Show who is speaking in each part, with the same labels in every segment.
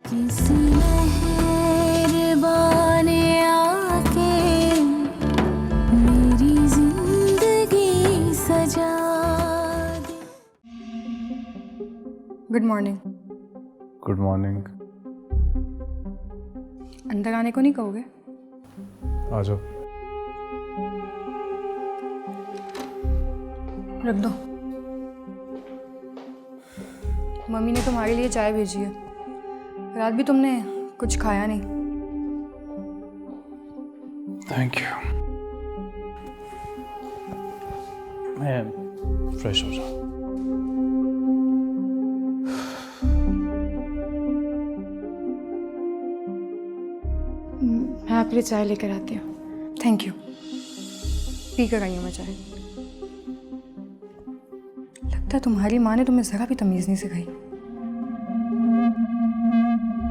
Speaker 1: किसी मेहरबान आके मेरी जिंदगी सजा दे।
Speaker 2: Good morning.
Speaker 3: Good morning.
Speaker 2: अंदर आने को नहीं कहोगे?
Speaker 3: आ जाओ।
Speaker 2: रख दो। मम्मी ने तुम्हारे लिए चाय भेजी है। रात भी तुमने कुछ खाया नहीं।
Speaker 3: Thank you. मैं फ्रेश हो जाऊँ।
Speaker 2: मैं आपके लिए चाय लेकर आती हूँ। Thank you. पी कर आई हूँ मैं चाय। लगता है तुम्हारी माँ ने तुम्हें जरा भी तमीज़ नहीं सिखाई।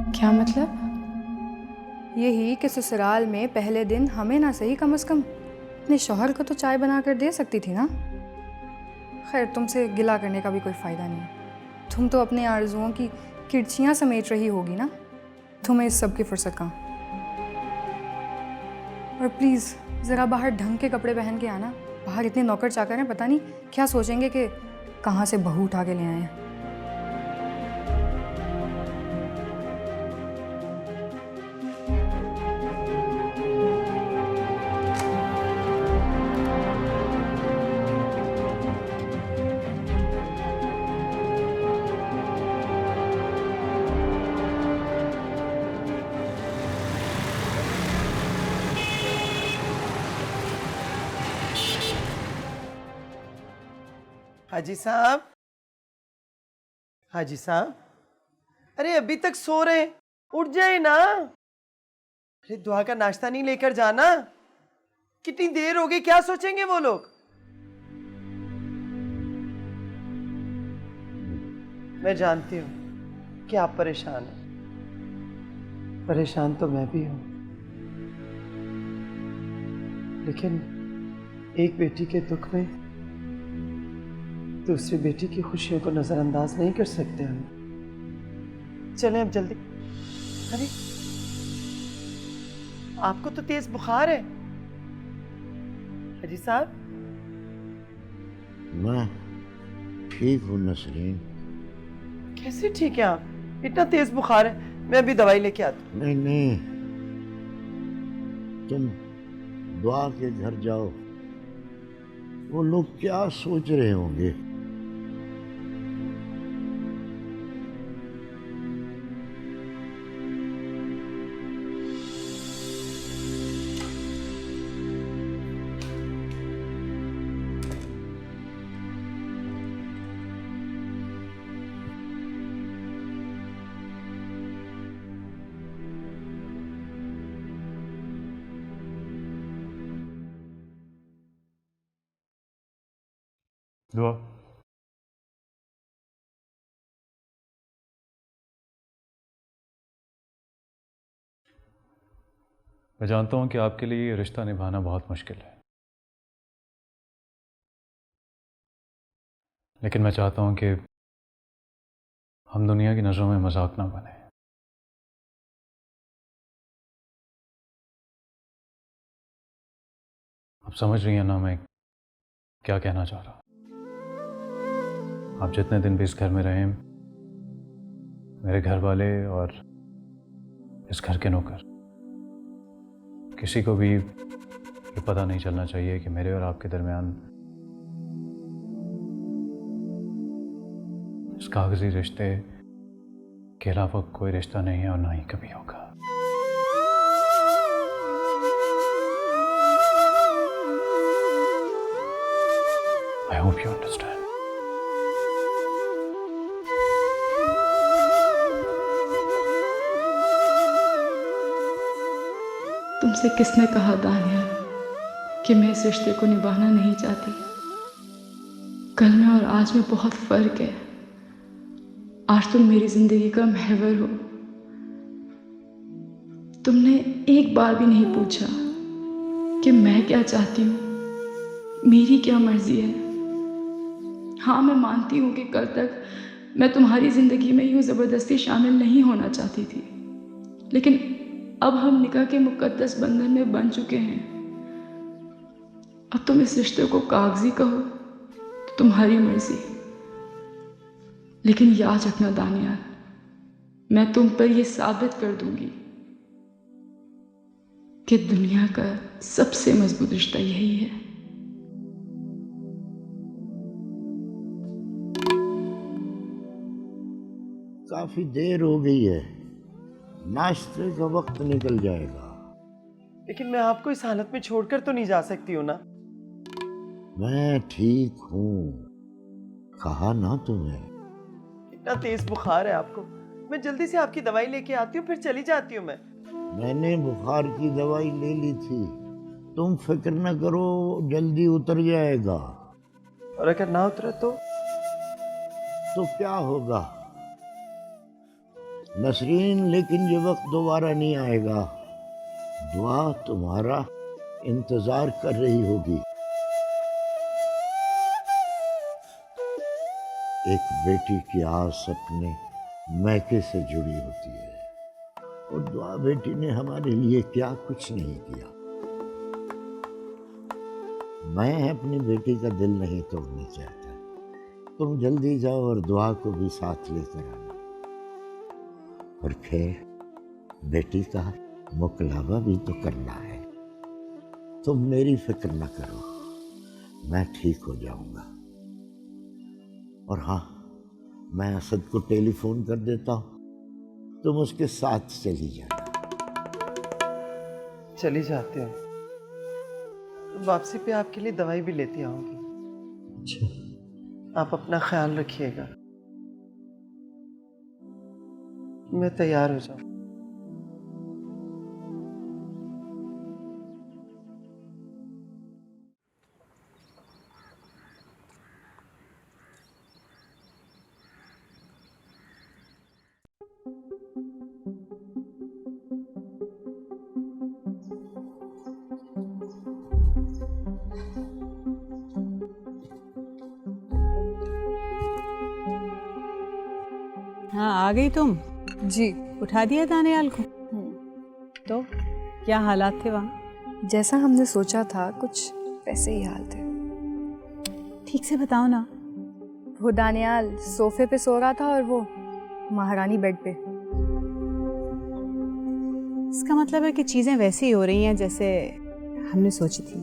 Speaker 2: क्या मतलब? यही कि ससुराल में पहले दिन हमें ना सही कम से कम अपने शौहर को तो चाय बना कर दे सकती थी ना। खैर तुमसे गिला करने का भी कोई फ़ायदा नहीं है। तुम तो अपने आरजुओं की किरचियाँ समेट रही होगी ना। तुम्हें इस सब की फुर्सत कहाँ। और प्लीज़ ज़रा बाहर ढंग के कपड़े पहन के आना। बाहर इतने नौकर चाकर हैं, पता नहीं क्या सोचेंगे कि कहाँ से बहू उठा के ले आए हैं।
Speaker 4: हाजी साहब, हाजी साहब, अरे अभी तक सो रहे, उठ जाए ना। अरे दुआ का नाश्ता नहीं लेकर जाना। कितनी देर हो गई, क्या सोचेंगे वो लोग। मैं जानती हूँ कि आप परेशान हैं। परेशान तो मैं भी हूँ, लेकिन एक बेटी के दुख में दूसरी बेटी की खुशियों को नजरअंदाज नहीं कर सकते हम। चलें अब जल्दी। अरे आपको तो तेज बुखार है हाजी साहब।
Speaker 5: मैं ठीक हूँ नसरीन।
Speaker 4: कैसे ठीक है आप? इतना तेज बुखार है। मैं अभी दवाई लेके आता हूँ।
Speaker 5: नहीं नहीं, तुम दुआ के घर जाओ। वो लोग क्या सोच रहे होंगे।
Speaker 3: दुआ। मैं जानता हूं कि आपके लिए ये रिश्ता निभाना बहुत मुश्किल है, लेकिन मैं चाहता हूं कि हम दुनिया की नज़रों में मजाक ना बने। आप समझ रही हैं ना मैं क्या कहना चाह रहा हूं। आप जितने दिन भी इस घर में रहें, मेरे घर वाले और इस घर के नौकर, किसी को भी ये पता नहीं चलना चाहिए कि मेरे और आपके दरमियान इस कागजी रिश्ते के अलावा कोई रिश्ता नहीं है और ना ही कभी होगा। I hope you understand.
Speaker 6: तुमसे किसने कहा दानिया कि मैं इस रिश्ते को निभाना नहीं चाहती। कल में और आज में बहुत फर्क है। आज तुम मेरी जिंदगी का महवर हो। तुमने एक बार भी नहीं पूछा कि मैं क्या चाहती हूँ, मेरी क्या मर्जी है। हाँ, मैं मानती हूँ कि कल तक मैं तुम्हारी ज़िंदगी में यूँ ज़बरदस्ती शामिल नहीं होना चाहती थी, लेकिन अब हम निकाह के मुक़द्दस बंधन में बन चुके हैं। अब तुम इस रिश्ते को कागजी कहो तो तुम्हारी मर्जी, लेकिन याद रखना दानियाल, मैं तुम पर यह साबित कर दूंगी कि दुनिया का सबसे मजबूत रिश्ता यही है।
Speaker 5: काफी देर हो गई है, नाश्ते का वक्त निकल जाएगा।
Speaker 4: लेकिन मैं आपको इस हालत में छोड़कर तो नहीं जा सकती हूँ ना।
Speaker 5: मैं ठीक हूँ, कहा ना तुम्हें।
Speaker 4: इतना तेज बुखार है आपको, मैं जल्दी से आपकी दवाई लेके आती हूँ, फिर चली जाती हूँ मैं।
Speaker 5: मैंने बुखार की दवाई ले ली थी, तुम फिक्र न करो, जल्दी उतर जाएगा।
Speaker 4: और अगर ना उतरा तो
Speaker 5: क्या होगा नसरीन, लेकिन ये वक्त दोबारा नहीं आएगा। दुआ तुम्हारा इंतजार कर रही होगी। एक बेटी की आस अपने मैके से जुड़ी होती है, और दुआ बेटी ने हमारे लिए क्या कुछ नहीं किया। मैं अपनी बेटी का दिल नहीं तोड़ना चाहता। तुम जल्दी जाओ और दुआ को भी साथ लेकर आना, और फिर बेटी का मुकलावा भी तो करना है। तुम मेरी फिक्र न करो, मैं ठीक हो जाऊंगा। और हाँ, मैं असद को टेलीफोन कर देता हूँ, तुम उसके साथ चली जाना।
Speaker 4: चली जाते हो, वापसी पे आपके लिए दवाई भी लेती आऊंगी।
Speaker 5: अच्छा,
Speaker 4: आप अपना ख्याल रखिएगा। मैं तैयार हो जाऊं।
Speaker 7: हाँ, आ गई तुम।
Speaker 2: जी,
Speaker 7: उठा दिया दानियाल को? तो क्या हालात थे वहाँ?
Speaker 2: जैसा हमने सोचा था कुछ वैसे ही हाल थे।
Speaker 7: ठीक से बताओ ना।
Speaker 2: वो दानियाल सोफे पे सो रहा था और वो महारानी बेड पे।
Speaker 7: इसका मतलब है कि चीज़ें वैसी ही हो रही हैं जैसे हमने सोची थी।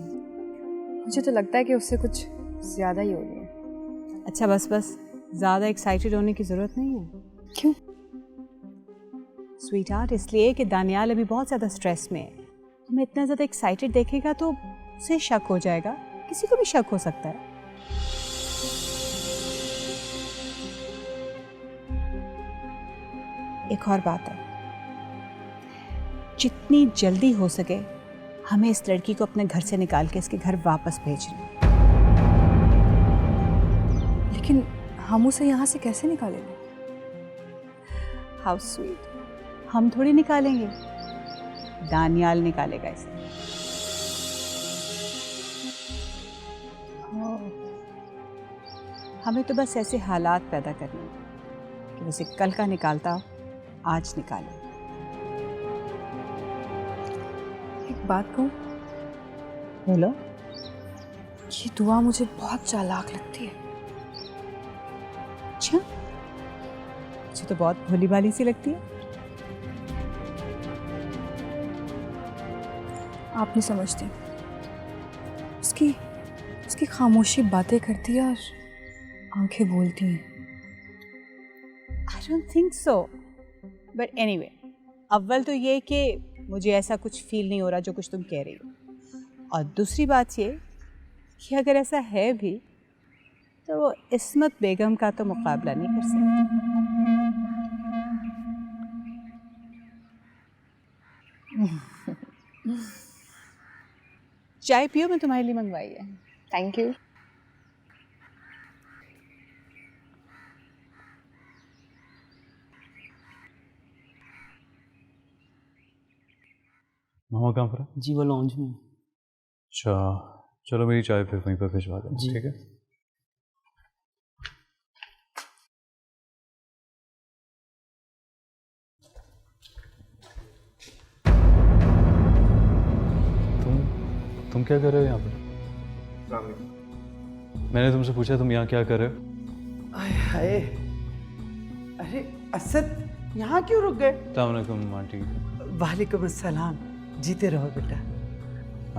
Speaker 2: मुझे तो लगता है कि उससे कुछ ज़्यादा ही हो रही है।
Speaker 7: अच्छा बस बस, ज़्यादा एक्साइटेड होने की ज़रूरत नहीं है।
Speaker 2: क्यों?
Speaker 7: स्वीट हार्ट, इसलिए कि दानियाल अभी बहुत ज़्यादा स्ट्रेस में है। तुम्हें इतना ज़्यादा एक्साइटेड देखेगा तो उसे शक हो जाएगा, किसी को भी शक हो सकता है। एक और बात है, जितनी जल्दी हो सके हमें इस लड़की को अपने घर से निकाल के इसके घर वापस भेजना है।
Speaker 2: लेकिन हम उसे यहाँ से कैसे निकालेंगे?
Speaker 7: हाउ स्वीट, हम थोड़ी निकालेंगे, दानियाल निकालेगा इसे। हमें तो बस ऐसे हालात पैदा करने हैं कि उसे कल का निकालता आज निकाले।
Speaker 2: एक बात कहूँ,
Speaker 7: बोलो।
Speaker 2: ये दुआ मुझे बहुत चालाक लगती है।
Speaker 7: अच्छा, मुझे तो बहुत भोली भाली सी लगती है।
Speaker 2: आप नहीं समझते, उसकी खामोशी बातें करती है और आंखें बोलती हैं।
Speaker 7: I don't think so, but anyway, अव्वल तो ये कि मुझे ऐसा कुछ फील नहीं हो रहा जो कुछ तुम कह रही हो, और दूसरी बात ये कि अगर ऐसा है भी तो वो इस्मत बेगम का तो मुकाबला नहीं कर सकती। चाय पियो, मैं तुम्हारे लिए मंगवाई है।
Speaker 2: Thank you.
Speaker 3: मामा कहाँ पर है?
Speaker 8: जी, वो लॉन्च में।
Speaker 3: अच्छा, चलो मेरी चाय फिर वहीं पर भिजवा दें, ठीक है? तुम क्या कर रहे हो यहाँ पर? मैंने तुमसे पूछा तुम यहाँ क्या कर रहे हो?
Speaker 4: आय हाय, अरे असद यहाँ क्यों रुक गए?
Speaker 3: अस्सलाम वालेकुम आंटी।
Speaker 4: वालेकुम अस्सलाम, जीते रहो बेटा।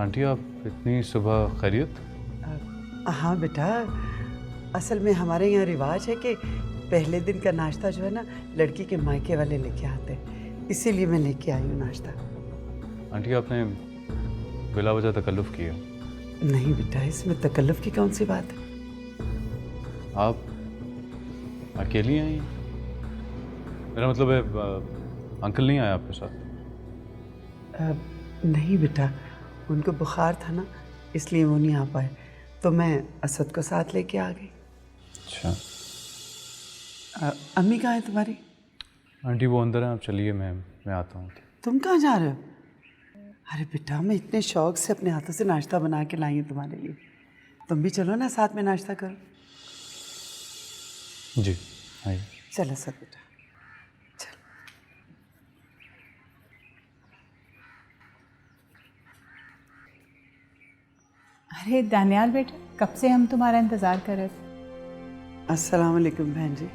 Speaker 3: आंटी आप इतनी सुबह खैरियत?
Speaker 4: हाँ बेटा, असल में हमारे यहाँ रिवाज है कि पहले दिन का नाश्ता जो है ना लड़की के मायके वाले लेके आते हैं, इसीलिए मैं लेके आई हूँ नाश्ता।
Speaker 3: आंटी आपने बिला वजह तकल्लुफ़ किया।
Speaker 4: नहीं बेटा, इसमें तकल्लुफ़ की कौन सी बात है?
Speaker 3: आप अकेली आई हैं? मेरा मतलब है अंकल नहीं आया आपके साथ?
Speaker 4: नहीं बेटा, उनको बुखार था ना इसलिए वो नहीं आ पाए, तो मैं असद को साथ लेके आ गई।
Speaker 3: अच्छा।
Speaker 4: अम्मी कहाँ है तुम्हारी?
Speaker 3: आंटी वो अंदर हैं, आप चलिए मैं आता हूँ।
Speaker 4: तुम कहाँ जा रहे हो? अरे बेटा, मैं इतने शौक से अपने हाथों से नाश्ता बना के लाई हूँ तुम्हारे लिए, तुम भी चलो ना साथ में नाश्ता करो।
Speaker 3: जी आइए।
Speaker 4: चलो सर बेटा, चलो।
Speaker 7: अरे दानियाल बेटा, कब से हम तुम्हारा इंतज़ार कर रहे थे।
Speaker 4: अस्सलाम वालेकुम बहन जी।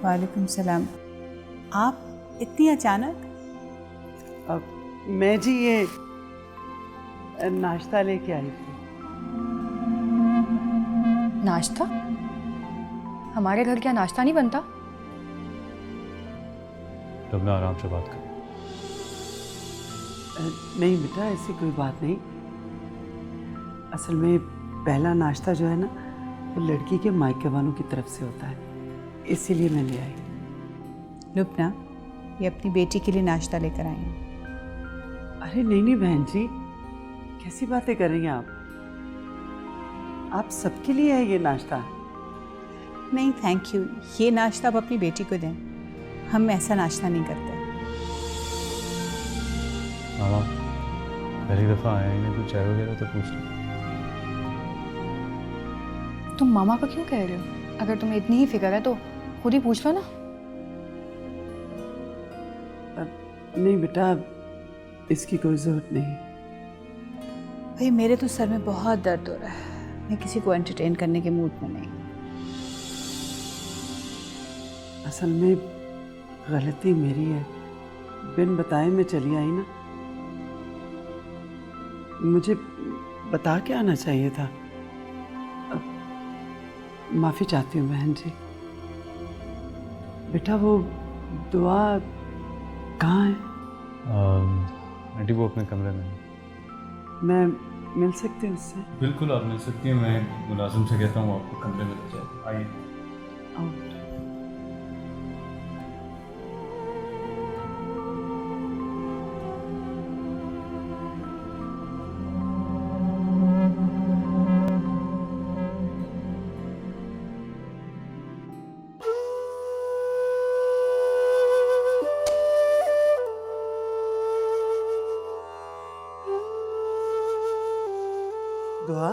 Speaker 7: वालेकुम सलाम। आप इतनी अचानक?
Speaker 4: अब मैं जी ये नाश्ता लेके आई थी।
Speaker 2: नाश्ता? हमारे घर क्या नाश्ता नहीं बनता?
Speaker 3: तब मैं आराम से बात करूँ।
Speaker 4: नहीं बेटा, ऐसी कोई बात नहीं। असल में पहला नाश्ता जो है ना वो लड़की के मायके वालों की तरफ से होता है, इसीलिए मैं ले आई।
Speaker 7: लुबना, ये अपनी बेटी के लिए नाश्ता लेकर आई हूँ।
Speaker 4: अरे नहीं नहीं बहन जी, कैसी बातें कर रही हैं आप सबके लिए है ये नाश्ता।
Speaker 7: नहीं थैंक यू, ये नाश्ता आप अपनी बेटी को दें, हम ऐसा नाश्ता नहीं करते।
Speaker 3: मामा पहली दफ़ा आए हैं, कुछ चाय वगैरह तो पूछ लो।
Speaker 2: तुम मामा को क्यों कह रहे हो? अगर तुम्हें इतनी ही फिक्र है तो खुद ही पूछ लो ना।
Speaker 4: नहीं बेटा, इसकी कोई ज़रूरत नहीं।
Speaker 7: भाई मेरे तो सर में बहुत दर्द हो रहा है, मैं किसी को एंटरटेन करने के मूड में नहीं।
Speaker 4: असल में गलती मेरी है, बिन बताए मैं चली आई ना, मुझे बता के आना चाहिए था। माफ़ी चाहती हूँ बहन जी। बेटा वो दुआ कहाँ है?
Speaker 3: आंटी वो अपने कमरे में है।
Speaker 4: मैं मिल सकती हूँ उससे?
Speaker 3: बिल्कुल आप मिल सकती हैं, मैं मुलाजिम से कहता हूँ आपको कमरे में ले जाए। आइए।
Speaker 4: आओ। दुआ,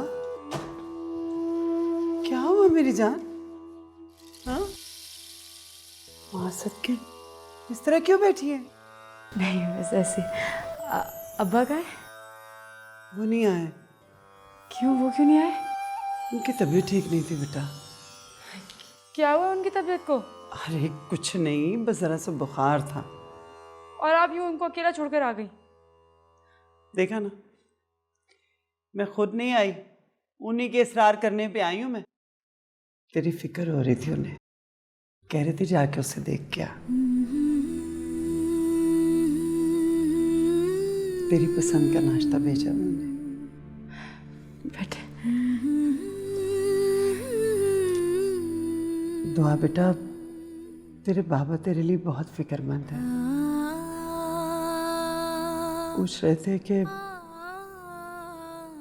Speaker 4: क्या हुआ मेरी जान? हाँ, माँ सदके इस तरह क्यों बैठी है?
Speaker 2: नहीं बस ऐसे। अब्बा का है?
Speaker 4: वो नहीं आए।
Speaker 2: क्यों, वो क्यों नहीं आए?
Speaker 4: उनकी तबीयत ठीक नहीं थी बेटा।
Speaker 2: क्या हुआ उनकी तबीयत को?
Speaker 4: अरे कुछ नहीं, बस जरा सा बुखार था।
Speaker 2: और आप यूं उनको अकेला छोड़कर आ गई?
Speaker 4: देखा ना, मैं खुद नहीं आई, उन्हीं के इसरार करने पे आई हूँ मैं। तेरी फिक्र हो रही थी उन्हें, कह रही थी जाके उसे देख के आ। तेरी पसंद का नाश्ता भेजा मैंने।
Speaker 2: बैठे।
Speaker 4: दुआ बेटा, तेरे बाबा तेरे लिए बहुत फिक्रमंद है। पूछ रहे थे कि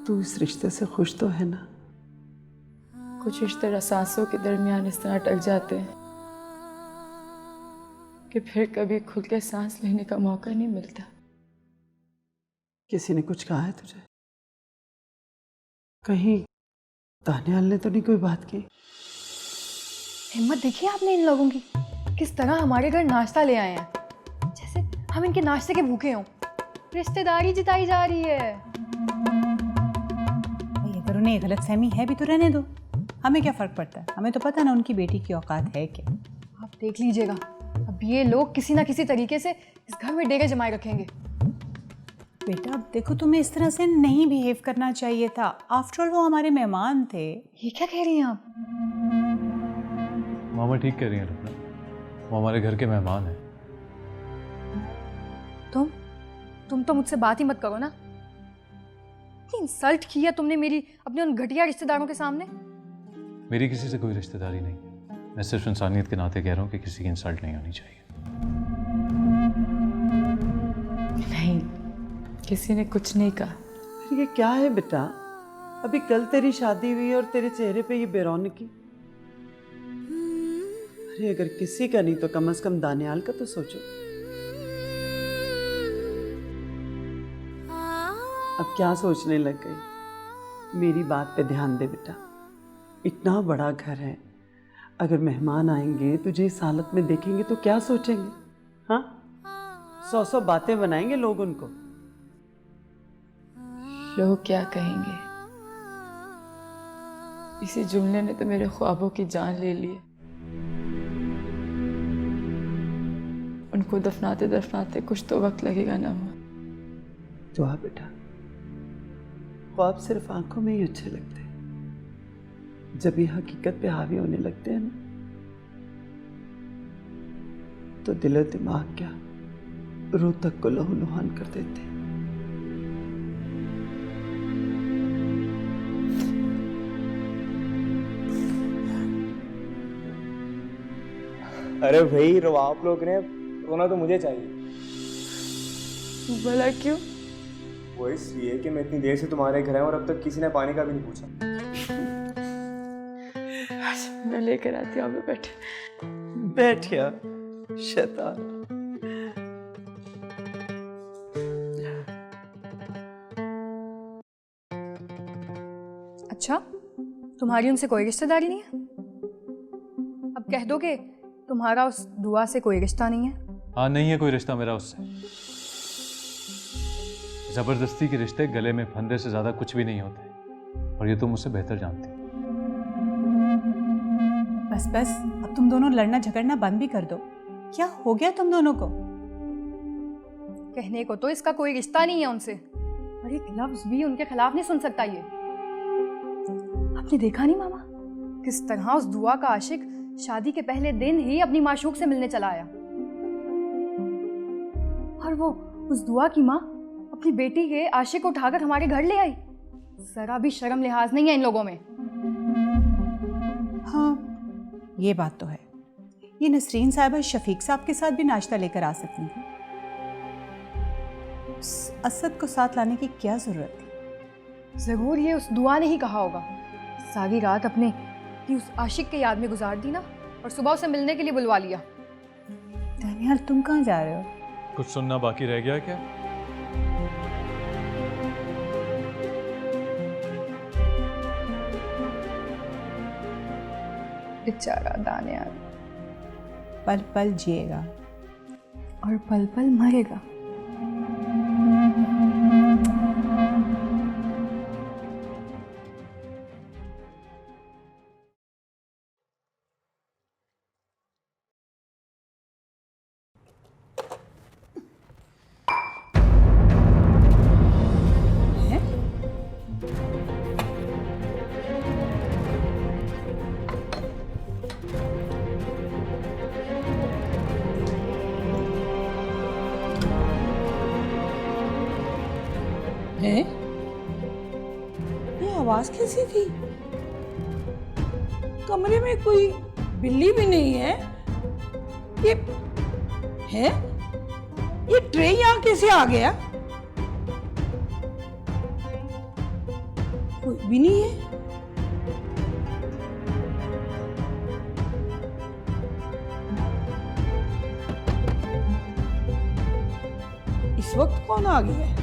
Speaker 4: तू इस रिश्ते से खुश तो है ना?
Speaker 6: कुछ इस तरह सांसों के दरमियान इस तरह अटक जाते हैं कि फिर कभी खुल के सांस लेने का मौका नहीं मिलता।
Speaker 4: किसी ने कुछ कहा है तुझे? कहीं दानियाल ने तो नहीं कोई बात की?
Speaker 2: हिम्मत देखी आपने इन लोगों की, किस तरह हमारे घर नाश्ता ले आए हैं, जैसे हम इनके नाश्ते के भूखे हों। रिश्तेदारी जिताई जा रही है।
Speaker 7: उन्हें गलतफहमी है भी तो रहने दो, हमें क्या फ़र्क पड़ता है, हमें तो पता ना उनकी बेटी की औकात है क्या।
Speaker 2: आप देख लीजिएगा, अब ये लोग किसी ना किसी तरीके से इस घर में डेरे जमाए रखेंगे।
Speaker 7: बेटा अब देखो, तुम्हें इस तरह से नहीं बिहेव करना चाहिए था, आफ्टर ऑल वो हमारे मेहमान थे।
Speaker 2: ये क्या कह रही हैं आप?
Speaker 3: मामा ठीक कह रही हैं लुबना, वो हमारे घर के मेहमान हैं।
Speaker 2: तुम तो मुझसे बात ही मत करो ना। इंसल्ट किया तुमने मेरी अपने उन घटिया रिश्तेदारों के सामने।
Speaker 3: मेरी किसी से कोई रिश्तेदारी नहीं, मैं सिर्फ इंसानियत के नाते कह रहा हूँ कि किसी की इंसल्ट नहीं होनी चाहिए।
Speaker 6: नहीं, किसी ने कुछ नहीं कहा।
Speaker 4: ये क्या है बेटा, अभी कल तेरी शादी हुई और तेरे चेहरे पे ये बेरौनकी। अरे अगर किसी का नहीं तो कम से कम दानियाल का तो सोचो। अब क्या सोचने लग गई? मेरी बात पे ध्यान दे बेटा, इतना बड़ा घर है, अगर मेहमान आएंगे तुझे इस हालत में देखेंगे तो क्या सोचेंगे? हाँ, 100 बातें बनाएंगे लोग उनको।
Speaker 6: लोग क्या कहेंगे? इसी जुमले ने तो मेरे ख्वाबों की जान ले ली है। उनको दफनाते दफनाते कुछ तो वक्त लगेगा ना माँ।
Speaker 4: दुआ बेटा, ख्वाब सिर्फ आंखों में ही अच्छे लगते हैं, जब ये हकीकत पे हावी होने लगते हैं ना, तो दिल और दिमाग क्या रूह तक को लहूलुहान कर देते हैं।
Speaker 8: अरे भाई रो आप लोग ने, रोना तो मुझे चाहिए।
Speaker 6: भला क्यों?
Speaker 8: वो इसलिए कि मैं इतनी देर से तुम्हारे घर आया और अब तक किसी ने पानी का भी नहीं पूछा।
Speaker 6: मैं लेकर आती हूँ, आप बैठे।
Speaker 4: बैठ यार शैतान।
Speaker 2: अच्छा, तुम्हारी उनसे कोई रिश्तेदारी नहीं है? अब कह दो कि तुम्हारा उस दुआ से कोई रिश्ता नहीं है।
Speaker 3: हाँ, नहीं है कोई रिश्ता मेरा उससे। जबरदस्ती के रिश्ते गले में फंदे से ज्यादा कुछ भी नहीं होते, और ये तुम मुझसे बेहतर जानती हो।
Speaker 7: बस बस, अब तुम दोनों लड़ना झगड़ना बंद भी कर दो। क्या हो गया तुम दोनों को?
Speaker 2: कहने को तो इसका कोई रिश्ता नहीं है उनसे, और एक लफ्ज भी उनके खिलाफ नहीं सुन सकता ये। आपने देखा नहीं मामा, किस तरह उस दुआ का आशिक शादी के पहले दिन ही अपनी माशूक से मिलने चला आया, और वो उस दुआ की माँ अपनी बेटी के आशिक को उठाकर हमारे घर ले आई। जरा भी शर्म लिहाज नहीं है इन लोगों में।
Speaker 7: हाँ, ये बात तो है। ये नसरीन साहिबा शफीक साहब के साथ भी नाश्ता लेकर आ सकती थी, असद को साथ लाने की क्या जरूरत थी?
Speaker 2: जरूर ये उस दुआ ने ही कहा होगा। सारी रात अपने उस आशिक के याद में गुजार दी ना, और सुबह उसे मिलने के लिए बुलवा लिया।
Speaker 7: दानियाल, तुम कहाँ जा रहे हो?
Speaker 3: कुछ सुनना बाकी रह गया क्या?
Speaker 2: बेचारा दानियाल
Speaker 7: पल पल जिएगा
Speaker 2: और पल पल मरेगा।
Speaker 9: है? ये आवाज कैसी थी? कमरे में कोई बिल्ली भी नहीं है। ये है? ये ट्रे यहाँ कैसे आ गया? कोई भी नहीं है। इस वक्त कौन आ गया है?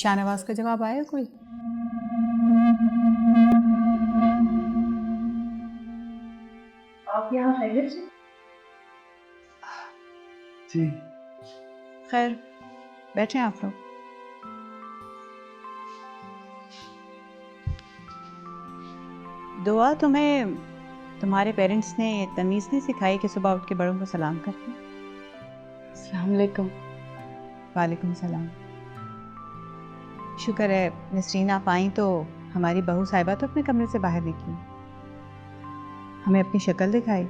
Speaker 7: शाहनवाज का जवाब आया कोई?
Speaker 6: आप यहाँ खैरियत से?
Speaker 4: जी
Speaker 7: खैर, बैठे आप लोग। दुआ, तुम्हें तुम्हारे पेरेंट्स ने तमीज़ नहीं सिखाई कि सुबह उठ के बड़ों को सलाम करते?
Speaker 6: अस्सलाम वालेकुम।
Speaker 7: वालेकुम सलाम। शुक्र है नसरीन आप आई तो हमारी बहू साहिबा तो अपने कमरे से बाहर निकली, हमें अपनी शक्ल दिखाई,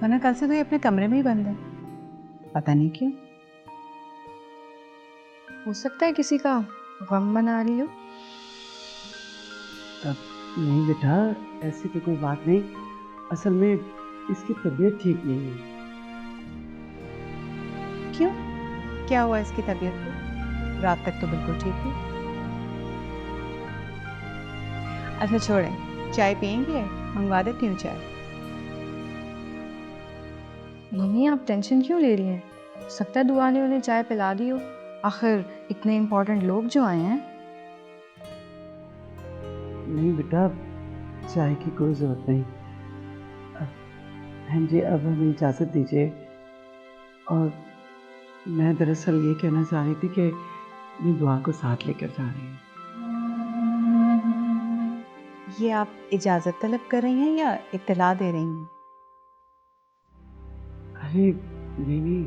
Speaker 7: वरना कल से तो ये अपने कमरे में ही बंद है, पता नहीं क्यों।
Speaker 2: हो सकता है किसी का गम मना रही हो।
Speaker 4: नहीं बेटा, ऐसी तो कोई बात नहीं। असल में इसकी तबीयत ठीक नहीं है।
Speaker 7: क्यों, क्या हुआ इसकी तबीयत को? रात तक तो बिल्कुल ठीक थी। अच्छा छोड़ें, चाय पियेंगे? मंगवा देती हूँ चाय।
Speaker 2: मम्मी आप टेंशन क्यों ले रही हैं? हो सकता है दुआ ने उन्हें चाय पिला दी हो, आखिर इतने इम्पोर्टेंट लोग जो आए हैं।
Speaker 4: नहीं बेटा, चाय की कोई ज़रूरत नहीं। बहन जी अब हमें इजाज़त दीजिए। और मैं दरअसल ये कहना चाह रही थी कि ये दुआ को साथ लेकर जा रही हूँ।
Speaker 7: ये आप इजाज़त तलब कर रही हैं या इत्तला दे रही हैं?
Speaker 4: अरे नहीं नहीं,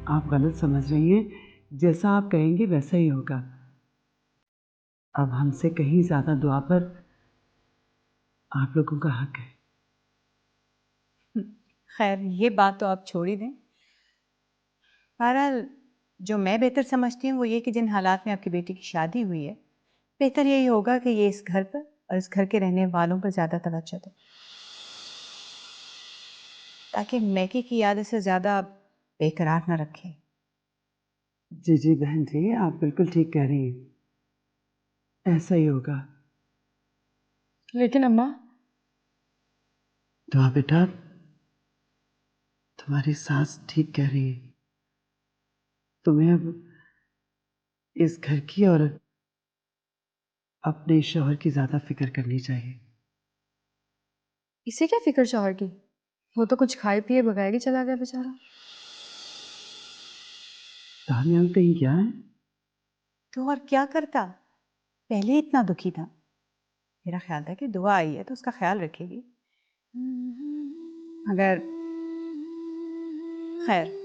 Speaker 4: आप गलत समझ रही हैं। जैसा आप कहेंगे वैसा ही होगा। अब हमसे कहीं ज़्यादा दुआ पर आप लोगों का हक है।
Speaker 7: खैर ये बात तो आप छोड़ ही दें। बहरहाल जो मैं बेहतर समझती हूँ वो ये कि जिन हालात में आपकी बेटी की शादी हुई है, बेहतर यही होगा कि ये इस घर पर और इस घर के रहने वालों पर ज़्यादा तवज्जो दें, ताकि मैके की याद से ज़्यादा बेकरार न रखें।
Speaker 4: जी जी बहन जी, आप बिल्कुल ठीक कह रही हैं, ऐसा ही होगा।
Speaker 6: लेकिन अम्मा,
Speaker 4: दुआ बेटा, तुम्हारी सास ठीक कह रही है। तुम्हें अब इस घर की और अपने शौहर की ज़्यादा फिक्र करनी चाहिए।
Speaker 2: इसे क्या फिक्र शौहर की? वो तो कुछ खाए पिए बगैर ही चला गया बेचारा।
Speaker 4: तानिया कहीं क्या है?
Speaker 7: तो और क्या करता, पहले इतना दुखी था। मेरा ख्याल था कि दुआ आई है तो उसका ख्याल रखेगी। अगर खैर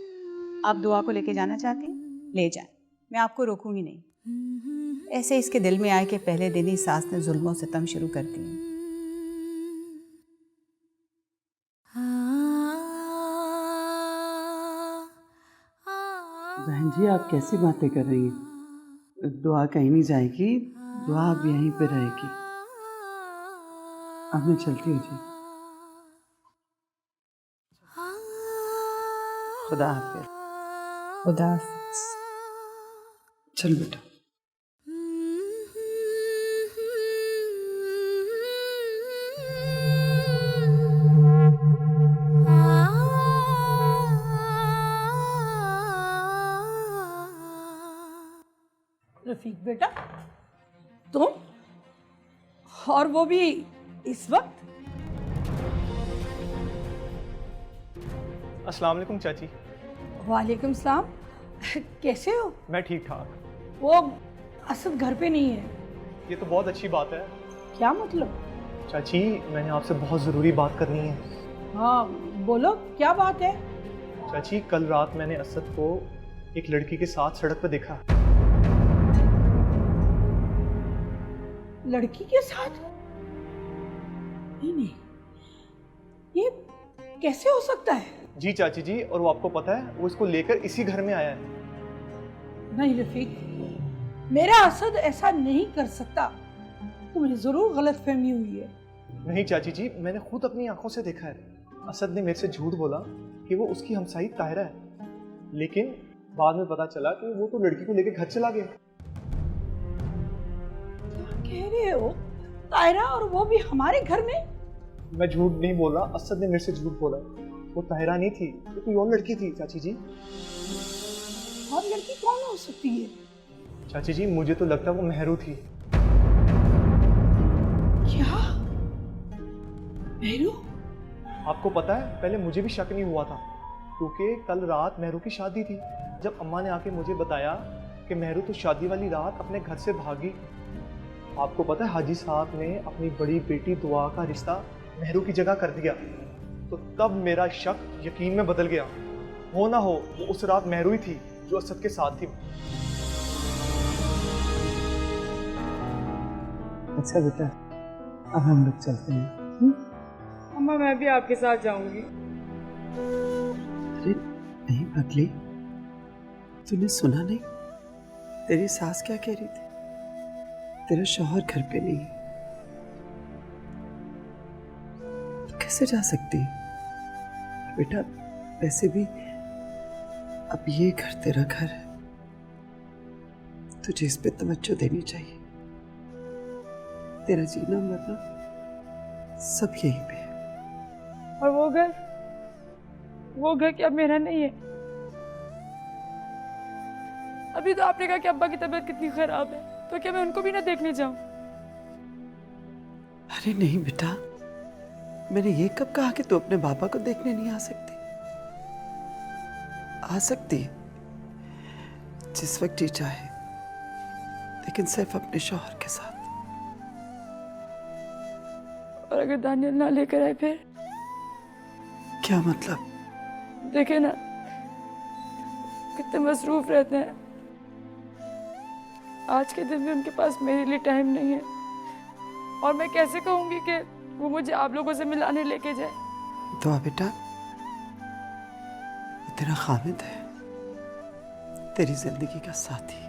Speaker 7: आप दुआ को लेके जाना चाहती हैं, ले जाएं, मैं आपको रोकूंगी नहीं। ऐसे इसके दिल में आए कि पहले दिन ही सास ने जुल्म और सितम शुरू कर दिए।
Speaker 4: बहन जी आप कैसी बातें कर रही हैं? दुआ कहीं नहीं जाएगी, दुआ अब यहीं पे रहेगी। अब मैं चलती हूँ जी। खुदा हाफिज।
Speaker 7: खुदा हाफिज।
Speaker 4: चल बेटा।
Speaker 9: रफीक बेटा, तुम और वो भी इस वक्त?
Speaker 8: अस्सलाम वालेकुम चाची।
Speaker 9: वालेकुम सलाम। कैसे हो?
Speaker 8: मैं ठीक ठाक।
Speaker 9: वो असद घर पे नहीं है।
Speaker 8: ये तो बहुत अच्छी बात है
Speaker 9: क्या मतलब?
Speaker 8: चाची, मैंने आपसे बहुत ज़रूरी बात करनी है।
Speaker 9: हाँ बोलो, क्या बात है?
Speaker 8: चाची, कल रात मैंने असद को एक लड़की के साथ सड़क पर देखा।
Speaker 9: लड़की के साथ? नहीं नहीं, ये कैसे हो सकता है?
Speaker 8: जी चाची जी, और वो आपको पता है, वो इसको लेकर इसी घर में आया है।
Speaker 9: नहीं रफीक, मेरा असद ऐसा नहीं कर सकता। तुम्हें जरूर गलतफहमी हुई है।
Speaker 8: नहीं चाची जी, मैंने खुद अपनी आंखों से देखा है। असद ने मेरे से झूठ बोला कि वो उसकी हमसाई तायरा है, लेकिन बाद में पता चला कि वो तो लड़की को लेकर घर चला गया।
Speaker 9: कह रहे हो तायरा, और वो भी हमारे घर में?
Speaker 8: मैं झूठ नहीं बोला, असद ने मेरे से झूठ बोला। वो ताहिरा नहीं थी, वो कोई और लड़की थी चाची जी।
Speaker 9: और लड़की कौन हो सकती है?
Speaker 8: चाची जी मुझे तो लगता वो मेहरू थी।
Speaker 9: क्या? मेहरू?
Speaker 8: आपको पता है पहले मुझे भी शक नहीं हुआ था, क्योंकि कल रात मेहरू की शादी थी। जब अम्मा ने आके मुझे बताया कि मेहरू तो शादी वाली रात अपने घर से भागी। आपको पता है हाजी साहब ने अपनी बड़ी बेटी दुआ का रिश्ता मेहरू की जगह कर दिया, तो तब मेरा शक यकीन में बदल गया। हो ना हो वो उस रात मेहरू ही थी जो असद के साथ थी।
Speaker 4: अच्छा बेटा, अब हम लोग चलते हैं।
Speaker 6: अम्मा मैं भी आपके साथ जाऊंगी।
Speaker 4: अरे नहीं पगली, तूने सुना नहीं? तेरी सास क्या कह रही थी? तेरा शौहर घर पे नहीं है, तो कैसे जा सकती है? बेटा वैसे भी अब ये घर तेरा घर है, तुझे इस पे तवज्जो देनी चाहिए। तेरा जीना मरना सब यहीं पे है।
Speaker 6: और वो घर क्या मेरा नहीं है? अभी तो आपने कहा कि अब्बा की तबीयत कितनी खराब है, तो क्या मैं उनको भी ना देखने जाऊं?
Speaker 4: अरे नहीं बेटा, मैंने ये कब कहा कि तू अपने पापा को देखने नहीं आ सकती? आ सकती है जिस वक्त जी चाहे, लेकिन सिर्फ अपने शौहर के साथ।
Speaker 6: और अगर दानियल ना लेकर आए फिर?
Speaker 4: क्या मतलब?
Speaker 6: देखे ना कितने मसरूफ रहते हैं। आज के दिन भी उनके पास मेरे लिए टाइम नहीं है, और मैं कैसे कहूंगी कि वो मुझे आप लोगों से मिलाने लेके जाए?
Speaker 4: दुआ बेटा, वो तेरा खामिद है, तेरी जिंदगी का साथी,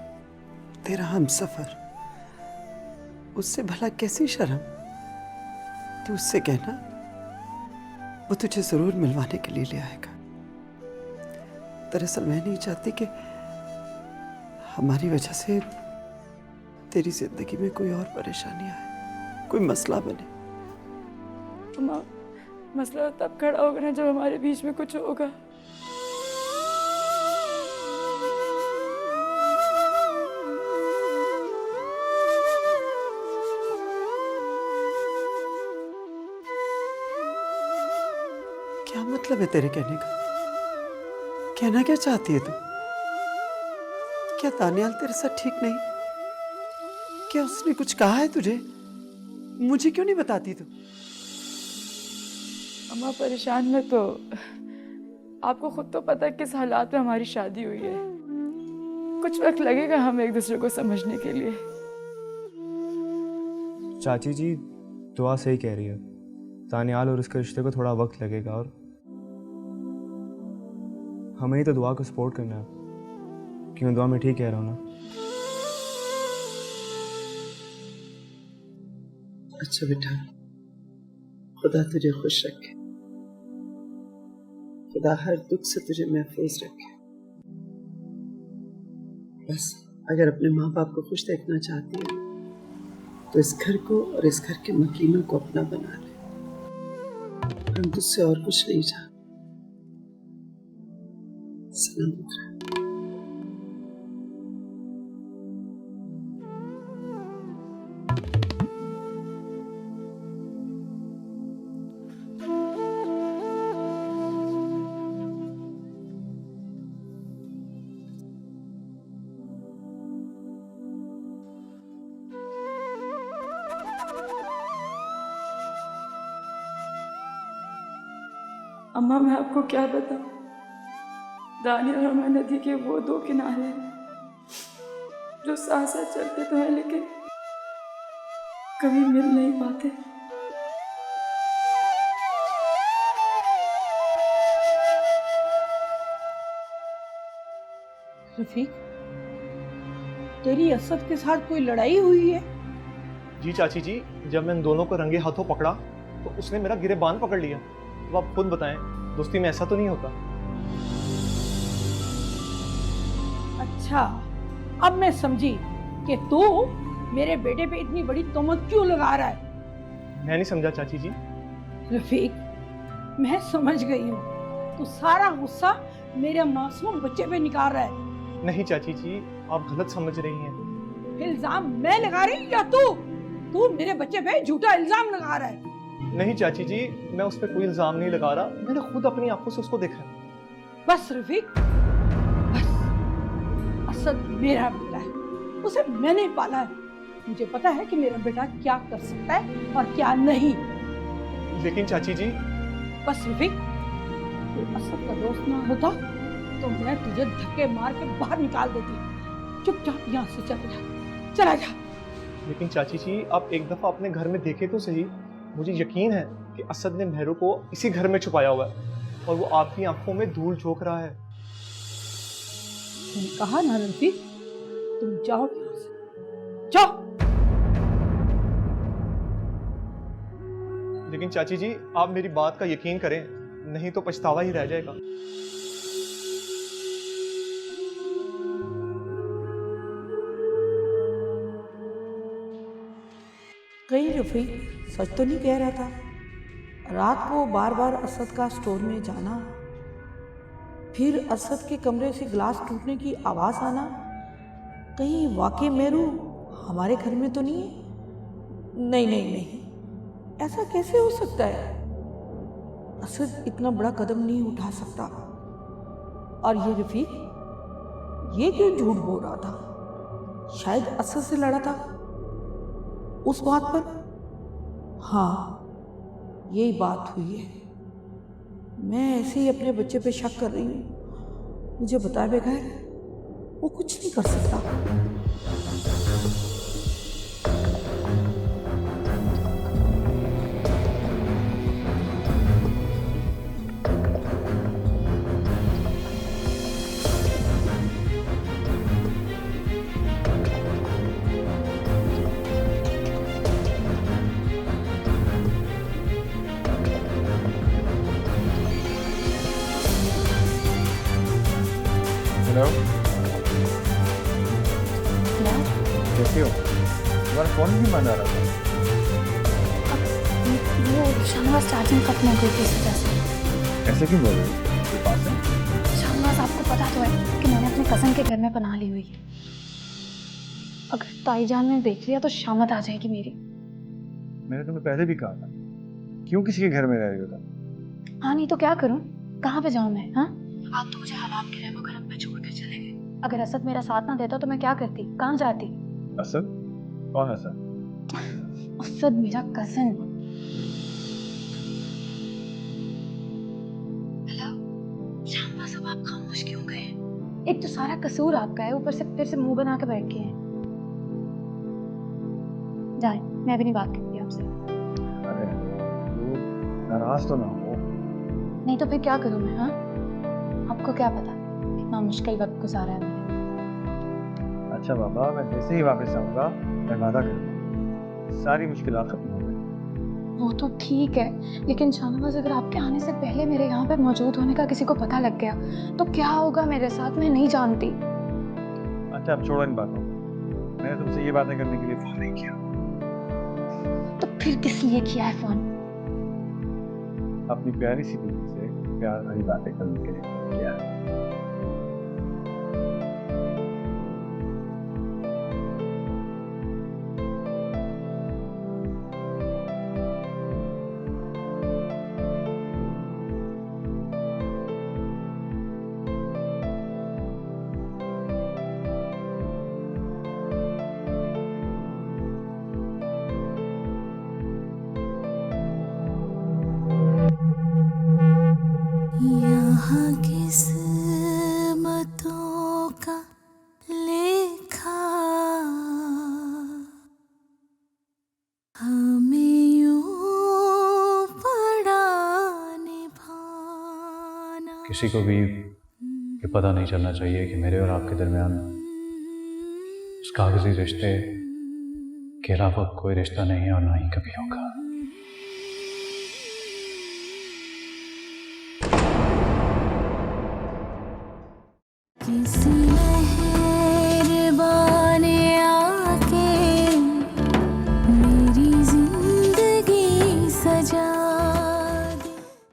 Speaker 4: तेरा हमसफर। उससे भला कैसी शर्म? तू उससे कहना, वो तुझे जरूर मिलवाने के लिए ले आएगा। दरअसल मैं नहीं चाहती कि हमारी वजह से तेरी जिंदगी में कोई और परेशानी आए, कोई मसला बने।
Speaker 6: अम्मा, मसला तब खड़ा होगा ना जब हमारे बीच में कुछ होगा।
Speaker 4: क्या मतलब है तेरे कहने का? कहना क्या चाहती है तू? क्या दानियाल तेरे साथ ठीक नहीं? क्या उसने कुछ कहा है तुझे? मुझे क्यों नहीं बताती तू?
Speaker 6: अम्मा परेशान मत हो, आपको खुद तो पता है किस हालात में हमारी शादी हुई है। कुछ वक्त लगेगा हम एक दूसरे को समझने के लिए।
Speaker 8: चाची जी दुआ सही कह रही है, दानियाल और उसके रिश्ते को थोड़ा वक्त लगेगा, और हमें ही तो दुआ को सपोर्ट करना है। क्यों दुआ में ठीक कह रहा हूँ ना?
Speaker 4: अच्छा बेटा, खुदा तुझे खुश रखे, खुदा हर दुख से तुझे महफूज रखे। बस अगर अपने माँ बाप को खुश देखना चाहती है तो इस घर को और इस घर के मकीनों को अपना बना ले। हम तुझसे और कुछ नहीं चाहते। सलामत रह।
Speaker 6: अम्मा मैं आपको क्या बताऊं, दानियल और मैं नदी के वो दो किनारे हैं जो साथ साथ चलते तो हैं लेकिन कभी मिल नहीं पाते।
Speaker 9: रफीक, तेरी असद के साथ कोई लड़ाई हुई है?
Speaker 8: जी चाची जी, जब मैं इन दोनों को रंगे हाथों पकड़ा तो उसने मेरा गिरेबान पकड़ लिया। अब आप खुद बताएं, दोस्ती में ऐसा तो नहीं होता?
Speaker 9: अच्छा, अब मैं समझी कि तू मेरे बेटे पे इतनी बड़ी तोहमत क्यों लगा रहा है।
Speaker 8: मैं नहीं समझा चाची जी।
Speaker 9: रफीक, मैं समझ गई हूँ, तू सारा गुस्सा मेरे मासूम बच्चे पे निकाल रहा है।
Speaker 8: नहीं चाची जी, आप गलत समझ रही हैं।
Speaker 9: इल्जाम मैं लगा रही या तू? तू मेरे बच्चे पे झूठा इल्जाम लगा रहा है।
Speaker 8: नहीं चाची जी, मैं उस पर कोई इल्जाम नहीं लगा रहा, मैंने खुद अपनी आंखों से उसको देखा है।
Speaker 9: बस रफीक, बस। असद मेरा बेटा है, उसे मैंने पाला है। मुझे पता है कि मेरा बेटा क्या कर सकता है और क्या नहीं।
Speaker 8: लेकिन चाची जी,
Speaker 9: बस रफीक, तू असद का दोस्त ना होता तो मैं तुझे धक्के मार के बाहर निकाल देती। चुपचाप यहाँ से चला जा, चला जा।
Speaker 8: लेकिन चाची जी, आप एक दफा अपने घर में देखे तो सही। मुझे यकीन है कि असद ने मेहरू को इसी घर में छुपाया हुआ है और वो आपकी आंखों में धूल झोंक रहा है।
Speaker 9: मैंने कहा ना रफीक, तुम जाओ यहाँ से, जाओ।
Speaker 8: लेकिन चाची जी, आप मेरी बात का यकीन करें, नहीं तो पछतावा ही रह जाएगा।
Speaker 9: कहीं रफीक सच तो नहीं कह रहा था? रात को बार बार असद का स्टोर में जाना, फिर असद के कमरे से ग्लास टूटने की आवाज़ आना, कहीं वाकई मेरू हमारे घर में तो नहीं है? नहीं नहीं नहीं, ऐसा कैसे हो सकता है? असद इतना बड़ा कदम नहीं उठा सकता। और ये रफीक, ये क्यों झूठ बोल रहा था? शायद असद से लड़ा था उस बात पर। हाँ, यही बात हुई है। मैं ऐसे ही अपने बच्चे पे शक कर रही हूँ। मुझे बताए बगैर वो कुछ नहीं कर सकता।
Speaker 3: हेलो, कैसे हो? तुम्हारा फोन भी बंद आ रहा था।
Speaker 1: वो शाहनवाज चार्जिंग खत्म हो गई थी इस वजह से।
Speaker 3: ऐसे क्यों बोल रहे हो? कोई बात है?
Speaker 1: शाहनवाज, आपको पता तो है कि मैंने अपने कज़न के घर में पनाह ली हुई है। अगर ताईजान ने देख लिया तो शामत आ जाएगी मेरी।
Speaker 3: मैंने तुम्हें पहले भी कहा था, क्यों किसी के घर में रह रही हो तुम?
Speaker 1: हाँ, नहीं तो क्या करूँ? कहाँ पे जाऊँ मैं? हाँ, आप तो मुझे हराम के रहमो करम पे छोड़ कर चले गए। अगर असद मेरा साथ ना देता तो मैं क्या करती, कहाँ जाती?
Speaker 3: असद? कौन असद?
Speaker 1: असद मेरा कज़न। हेलो शाहनवाज, अब आप खामोश क्यों गए? एक तो सारा कसूर आपका है, ऊपर से फिर से मुंह बना के बैठ गए हैं। जाए, मैं भी नहीं बात करती आपसे।
Speaker 3: अरे नाराज तो ना हो।
Speaker 1: नहीं तो फिर क्या करूं मैं? हाँ, आपको क्या पता इतना मुश्किल वक्त गुजारा है मैंने।
Speaker 3: अच्छा बाबा, मैं जैसे ही वापस आऊंगा मैं वादा करूंगा सारी मुश्किलात खत्म हो गई।
Speaker 1: वो तो ठीक है, लेकिन शाहनवाज, अगर आपके आने से पहले मेरे यहाँ पे मौजूद होने का किसी को पता लग गया तो क्या होगा मेरे साथ? मैं नहीं जानती।
Speaker 3: अच्छा, अब छोड़ो इन बातों को। मैंने तुमसे ये बातें करने के लिए फोन नहीं किया।
Speaker 1: तो फिर किस लिए किया है फोन?
Speaker 3: अपनी प्यारी सी बीवी से प्यार भरी बातें करने के लिए किया।
Speaker 1: यहाँ किस्मतों का लेखा हमें यूं पड़ा निभाना।
Speaker 3: किसी को भी ये पता नहीं चलना चाहिए कि मेरे और आपके दरमियान इस कागजी रिश्ते के अलावा कोई रिश्ता नहीं है और ना ही कभी होगा।
Speaker 1: किसी